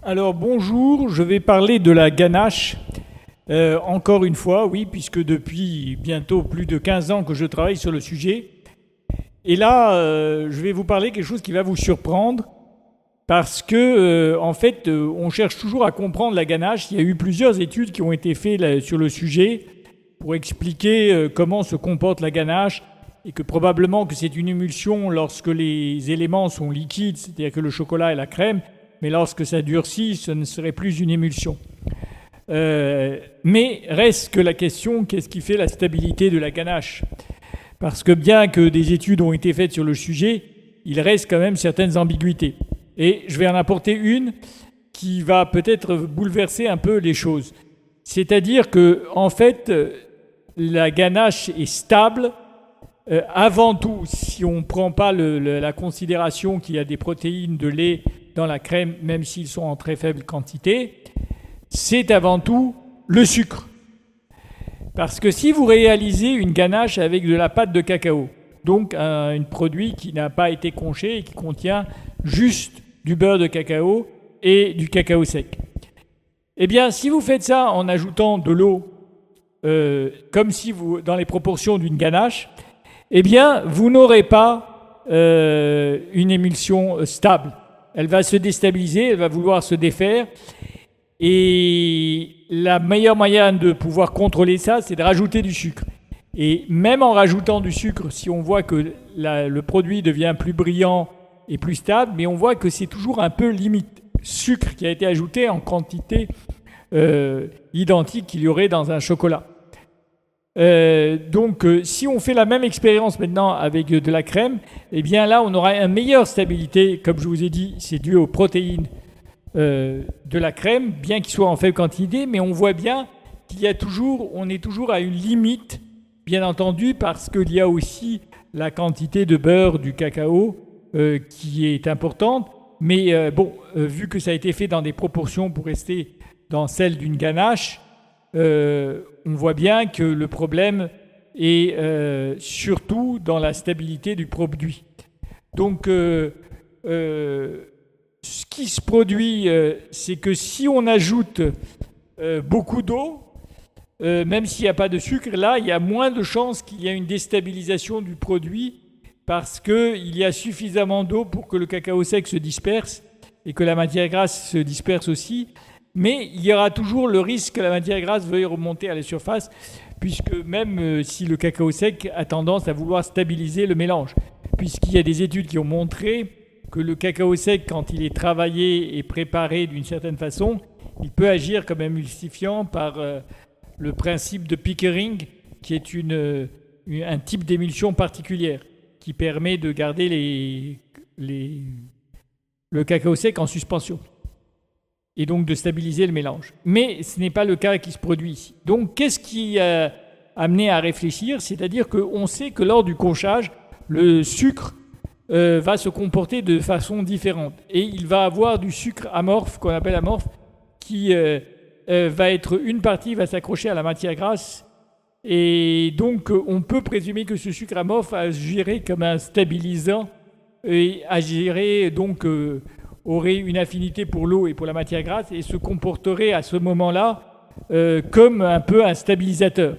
Alors bonjour, je vais parler de la ganache. Encore une fois, oui, puisque depuis bientôt plus de 15 ans que je travaille sur le sujet. Et là, je vais vous parler quelque chose qui va vous surprendre, parce que, en fait, on cherche toujours à comprendre la ganache. Il y a eu plusieurs études qui ont été faites là, sur le sujet pour expliquer comment se comporte la ganache, et que probablement que c'est une émulsion lorsque les éléments sont liquides, c'est-à-dire que le chocolat et la crème, mais lorsque ça durcit, ce ne serait plus une émulsion. Mais reste que la question, qu'est-ce qui fait la stabilité de la ganache ? Parce que bien que des études ont été faites sur le sujet, il reste quand même certaines ambiguïtés. Et je vais en apporter une qui va peut-être bouleverser un peu les choses. C'est-à-dire que, en fait, la ganache est stable. Avant tout, si on ne prend pas la considération qu'il y a des protéines de lait dans la crème, même s'ils sont en très faible quantité, c'est avant tout le sucre. Parce que si vous réalisez une ganache avec de la pâte de cacao, donc un produit qui n'a pas été conché et qui contient juste du beurre de cacao et du cacao sec, eh bien, si vous faites ça en ajoutant de l'eau, comme si vous, dans les proportions d'une ganache, eh bien, vous n'aurez pas une émulsion stable. Elle va se déstabiliser, elle va vouloir se défaire. Et la meilleure moyen de pouvoir contrôler ça, c'est de rajouter du sucre. Et même en rajoutant du sucre, si on voit que le produit devient plus brillant et plus stable, mais on voit que c'est toujours un peu limite. Sucre qui a été ajouté en quantité identique qu'il y aurait dans un chocolat. Donc, si on fait la même expérience maintenant avec de la crème, eh bien là, on aura une meilleure stabilité. Comme je vous ai dit, c'est dû aux protéines de la crème, bien qu'il soit en faible quantité, mais on voit bien on est toujours à une limite, bien entendu, parce qu'il y a aussi la quantité de beurre du cacao qui est importante. Mais vu que ça a été fait dans des proportions pour rester dans celle d'une ganache, on voit bien que le problème est surtout dans la stabilité du produit. Donc, ce qui se produit, c'est que si on ajoute beaucoup d'eau, même s'il n'y a pas de sucre, là, il y a moins de chances qu'il y ait une déstabilisation du produit parce qu'il y a suffisamment d'eau pour que le cacao sec se disperse et que la matière grasse se disperse aussi. Mais il y aura toujours le risque que la matière grasse veuille remonter à la surface, puisque même si le cacao sec a tendance à vouloir stabiliser le mélange, puisqu'il y a des études qui ont montré que le cacao sec, quand il est travaillé et préparé d'une certaine façon, il peut agir comme émulsifiant par le principe de Pickering, qui est un type d'émulsion particulière, qui permet de garder le cacao sec en suspension et donc de stabiliser le mélange. Mais ce n'est pas le cas qui se produit ici. Donc, qu'est-ce qui a amené à réfléchir ? C'est-à-dire qu'on sait que lors du conchage, le sucre va se comporter de façon différente. Et il va avoir du sucre amorphe, qu'on appelle amorphe, qui va être une partie, va s'accrocher à la matière grasse. Et donc, on peut présumer que ce sucre amorphe agirait comme un stabilisant et agirait donc... aurait une affinité pour l'eau et pour la matière grasse et se comporterait à ce moment-là comme un peu un stabilisateur.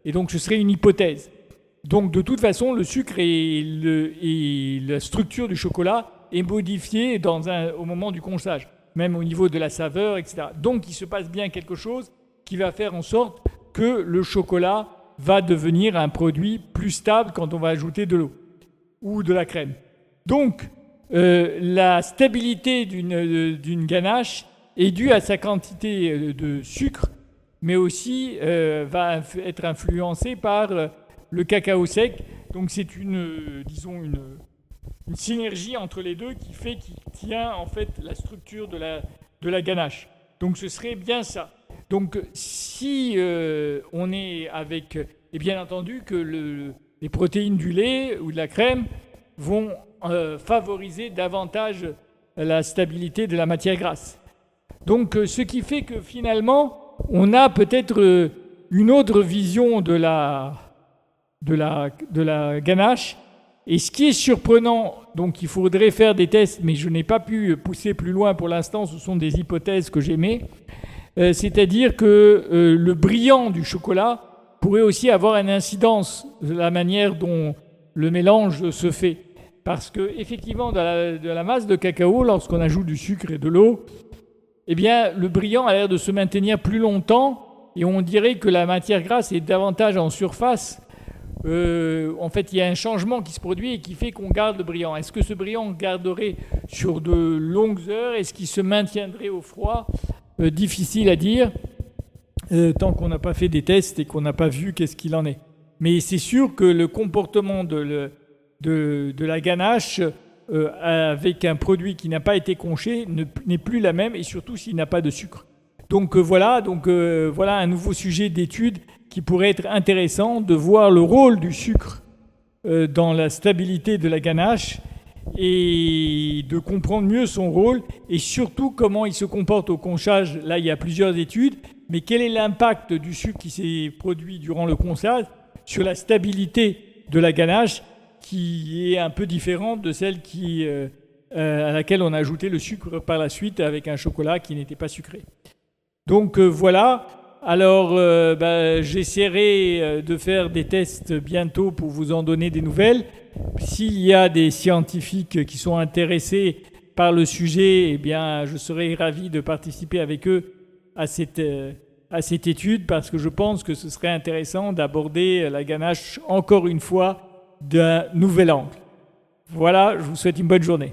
Et donc ce serait une hypothèse. Donc de toute façon, le sucre et la structure du chocolat est modifiée au moment du conchage, même au niveau de la saveur, etc. Donc il se passe bien quelque chose qui va faire en sorte que le chocolat va devenir un produit plus stable quand on va ajouter de l'eau ou de la crème. Donc, la stabilité d'une ganache est due à sa quantité de sucre, mais aussi va être influencée par le cacao sec. Donc c'est une synergie entre les deux qui tient en fait la structure de la ganache. Donc ce serait bien ça. Donc si on est avec, et bien entendu que les protéines du lait ou de la crème vont favoriser davantage la stabilité de la matière grasse. Donc, ce qui fait que finalement, on a peut-être une autre vision de la ganache. Et ce qui est surprenant Donc il faudrait faire des tests, mais je n'ai pas pu pousser plus loin pour l'instant, ce sont des hypothèses que j'émets. C'est-à-dire que le brillant du chocolat pourrait aussi avoir une incidence de la manière dont le mélange se fait. Parce qu'effectivement, dans la masse de cacao, lorsqu'on ajoute du sucre et de l'eau, eh bien, le brillant a l'air de se maintenir plus longtemps et on dirait que la matière grasse est davantage en surface. En fait, il y a un changement qui se produit et qui fait qu'on garde le brillant. Est-ce que ce brillant garderait sur de longues heures? Est-ce qu'il se maintiendrait au froid? Difficile à dire, tant qu'on n'a pas fait des tests et qu'on n'a pas vu qu'est-ce qu'il en est. Mais c'est sûr que le comportement de la ganache avec un produit qui n'a pas été conché n'est plus la même, et surtout s'il n'a pas de sucre. Donc voilà un nouveau sujet d'étude qui pourrait être intéressant, de voir le rôle du sucre dans la stabilité de la ganache et de comprendre mieux son rôle et surtout comment il se comporte au conchage. Là, il y a plusieurs études, mais quel est l'impact du sucre qui s'est produit durant le conchage sur la stabilité de la ganache, qui est un peu différente de celle à laquelle on a ajouté le sucre par la suite avec un chocolat qui n'était pas sucré. Donc voilà. Alors j'essaierai de faire des tests bientôt pour vous en donner des nouvelles. S'il y a des scientifiques qui sont intéressés par le sujet, eh bien je serai ravi de participer avec eux à cette étude, parce que je pense que ce serait intéressant d'aborder la ganache encore une fois d'un nouvel angle. Voilà, je vous souhaite une bonne journée.